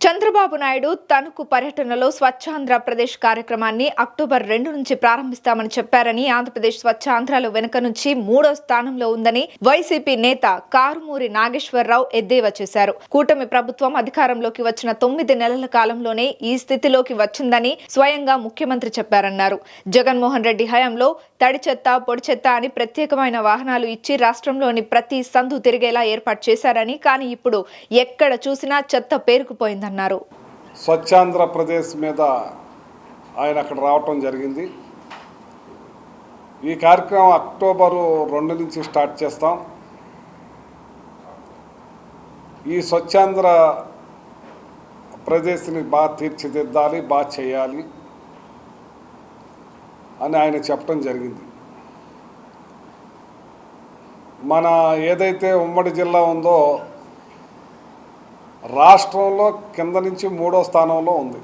చంద్రబాబు నాయుడు తణుకు పర్యటనలో స్వచ్ఛాంధ్రప్రదేశ్ కార్యక్రమాన్ని అక్టోబర్ 2 నుంచి ప్రారంభిస్తామని చెప్పారని, ఆంధ్రప్రదేశ్ స్వచ్ఛాంధ్రలో వెనుక నుంచి 3వ స్థానంలో ఉందని వైసీపీ నేత కారుమూరి నాగేశ్వరరావు ఎద్దేవా చేశారు. కూటమి ప్రభుత్వం అధికారంలోకి వచ్చిన 9 నెలల కాలంలోనే ఈ స్థితిలోకి వచ్చిందని స్వయంగా ముఖ్యమంత్రి చెప్పారన్నారు. జగన్మోహన్ రెడ్డి హయాంలో తడి చెత్త, పొడి చెత్త అని ప్రత్యేకమైన వాహనాలు ఇచ్చి రాష్ట్రంలోని ప్రతి సందు తిరిగేలా ఏర్పాటు చేశారని, కానీ ఇప్పుడు ఎక్కడ చూసినా చెత్త పేరుకుపోయింది. స్వచ్ఛాంధ్రప్రదేశ్ మీద ఆయన అక్కడ రావటం జరిగింది. ఈ కార్యక్రమం అక్టోబరు 2 నుంచి స్టార్ట్ చేస్తాం. ఈ స్వచ్ఛాంధ్ర ప్రదేశ్ని బాగా తీర్చిదిద్దాలి, బాగా చేయాలి అని ఆయన చెప్పడం జరిగింది. మన ఏదైతే ఉమ్మడి జిల్లా ఉందో రాష్ట్రంలో కింద నుంచి 3వ స్థానంలో ఉంది.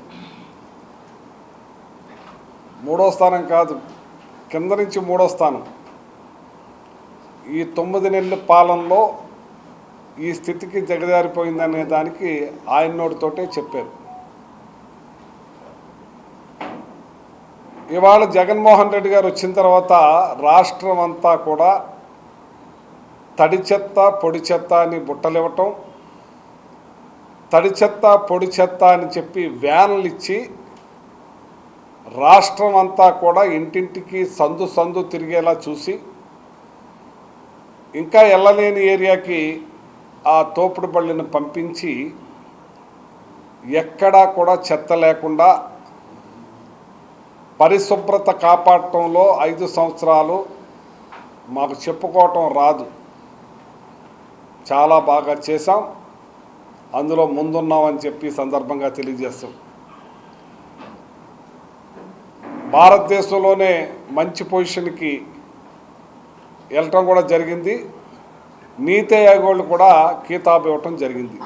3వ స్థానం కాదు, కింద నుంచి 3వ స్థానం. ఈ 9 నెలల పాలనలో ఈ స్థితికి దిగజారిపోయిందనే దానికి ఆయన నోటితోటే చెప్పారు. ఇవాళ జగన్మోహన్ రెడ్డి గారు వచ్చిన తర్వాత రాష్ట్రం అంతా కూడా తడి చెత్త, పొడి చెత్త అని బుట్టలివ్వటం, తడి చెత్త, పొడి చెత్త అని చెప్పి వ్యాన్లు ఇచ్చి రాష్ట్రం అంతా కూడా ఇంటింటికి సందు సందు తిరిగేలా చూసి, ఇంకా వెళ్ళలేని ఏరియాకి ఆ తోపుడు బళ్ళని పంపించి ఎక్కడా కూడా చెత్త లేకుండా పరిశుభ్రత కాపాడటంలో 5 సంవత్సరాలు మాకు చెప్పుకోవటం రాదు, చాలా బాగా చేశాం, అందులో ముందున్నామని చెప్పి సందర్భంగా తెలియజేస్తాం. భారతదేశంలోనే మంచి పొజిషన్కి వెళ్ళటం కూడా జరిగింది. నీతి ఆయోగ్ కూడా కితాబు ఇవ్వటం జరిగింది.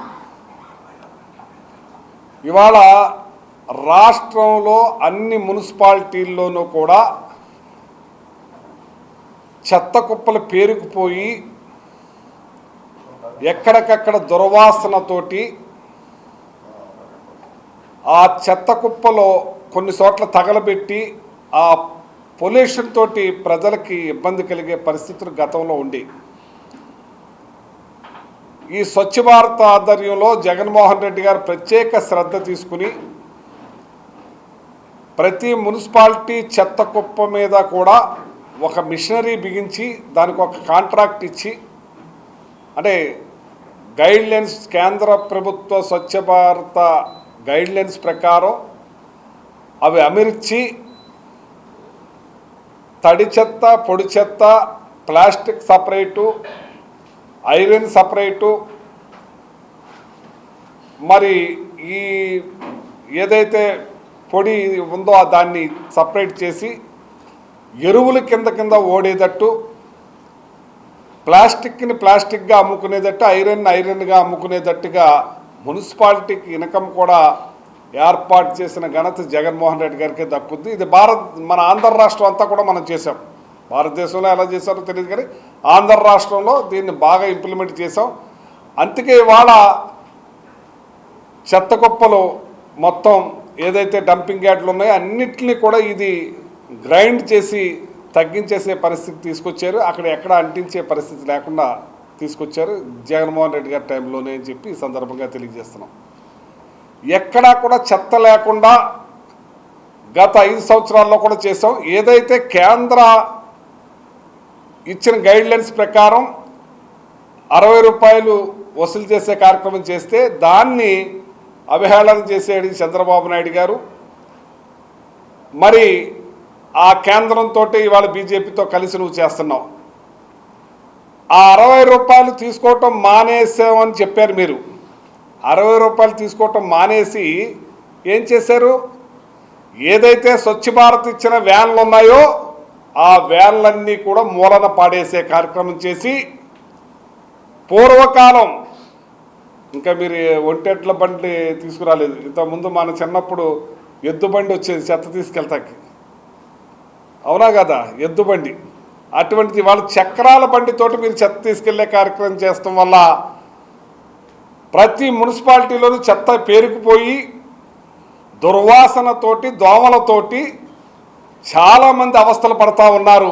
ఇవాళ రాష్ట్రంలో అన్ని మున్సిపాలిటీల్లోనూ కూడా చెత్త కుప్పలు పేరుకుపోయి ఎక్కడికక్కడ దుర్వాసనతోటి ఆ చెత్త కుప్పలో కొన్ని చోట్ల తగలబెట్టి ఆ పొల్యూషన్ తోటి ప్రజలకి ఇబ్బంది కలిగే పరిస్థితులు గతంలో ఉండి, ఈ స్వచ్ఛ భారత్ ఆధ్వర్యంలో జగన్మోహన్ రెడ్డి గారు ప్రత్యేక శ్రద్ధ తీసుకుని ప్రతి మున్సిపాలిటీ చెత్త కుప్ప మీద కూడా ఒక మిషనరీ బిగించి దానికి ఒక కాంట్రాక్ట్ ఇచ్చి, అంటే గైడ్లైన్స్, కేంద్ర ప్రభుత్వ స్వచ్ఛ భారత గైడ్లైన్స్ ప్రకారం అవి అమర్చి తడి చెత్త, పొడి చెత్త, ప్లాస్టిక్ సపరేటు, ఐరన్ సపరేటు, మరి ఈ ఏదైతే పొడి ఉందో దాన్ని సపరేట్ చేసి ఎరువులు కింద కింద ఓడేటట్టు, ప్లాస్టిక్ని ప్లాస్టిక్గా అమ్ముకునేటట్టు, ఐరన్గా అమ్ముకునేటట్టుగా మున్సిపాలిటీకి ఇన్కమ్ కూడా ఏర్పాటు చేసిన ఘనత జగన్మోహన్ రెడ్డి గారికి దక్కుద్ది. ఇది మన ఆంధ్ర రాష్ట్రం అంతా కూడా మనం చేసాం. భారతదేశంలో ఎలా చేశారో తెలియదు, కానీ ఆంధ్ర రాష్ట్రంలో దీన్ని బాగా ఇంప్లిమెంట్ చేసాం. అందుకే ఇవాళ చెత్త కుప్పలు మొత్తం ఏదైతే డంపింగ్ యార్డులు ఉన్నాయో అన్నిటినీ కూడా ఇది గ్రైండ్ చేసి తగ్గించేసే పరిస్థితి తీసుకొచ్చారు. అక్కడ ఎక్కడ అంటించే పరిస్థితి లేకుండా తీసుకొచ్చారు జగన్మోహన్ రెడ్డి గారి టైంలోనే అని చెప్పి ఈ సందర్భంగా తెలియజేస్తున్నాం. ఎక్కడా కూడా చెత్త లేకుండా గత 5 సంవత్సరాల్లో కూడా చేసాం. ఏదైతే కేంద్ర ఇచ్చిన గైడ్లైన్స్ ప్రకారం 60 రూపాయలు వసూలు చేసే కార్యక్రమం చేస్తే దాన్ని అవహేళన చేసేది చంద్రబాబు నాయుడు గారు. మరి ఆ కేంద్రంతో ఇవాళ బీజేపీతో కలిసి నువ్వు చేస్తున్నావు. ఆ 60 రూపాయలు తీసుకోవటం మానేసామని చెప్పారు మీరు. 60 రూపాయలు తీసుకోవటం మానేసి ఏం చేశారు? ఏదైతే స్వచ్ఛ భారత్ ఇచ్చిన వ్యాన్లు ఉన్నాయో ఆ వ్యాన్లన్నీ కూడా మూలన పాడేసే కార్యక్రమం చేసి, పూర్వకాలం ఇంకా మీరు ఒంటెట్ల బండి తీసుకురాలేదు. ఇంతకుముందు మన చిన్నప్పుడు ఎద్దు బండి వచ్చేది చెత్త తీసుకెళ్తాకి, అవునా కదా, ఎద్దు బండి. అటువంటిది వాళ్ళ చక్రాల బండితోటి మీరు చెత్త తీసుకెళ్లే కార్యక్రమం చేస్తాం వల్ల ప్రతి మున్సిపాలిటీలోనూ చెత్త పేరుకుపోయి దుర్వాసనతోటి దోమలతోటి చాలామంది అవస్థలు పడతా ఉన్నారు.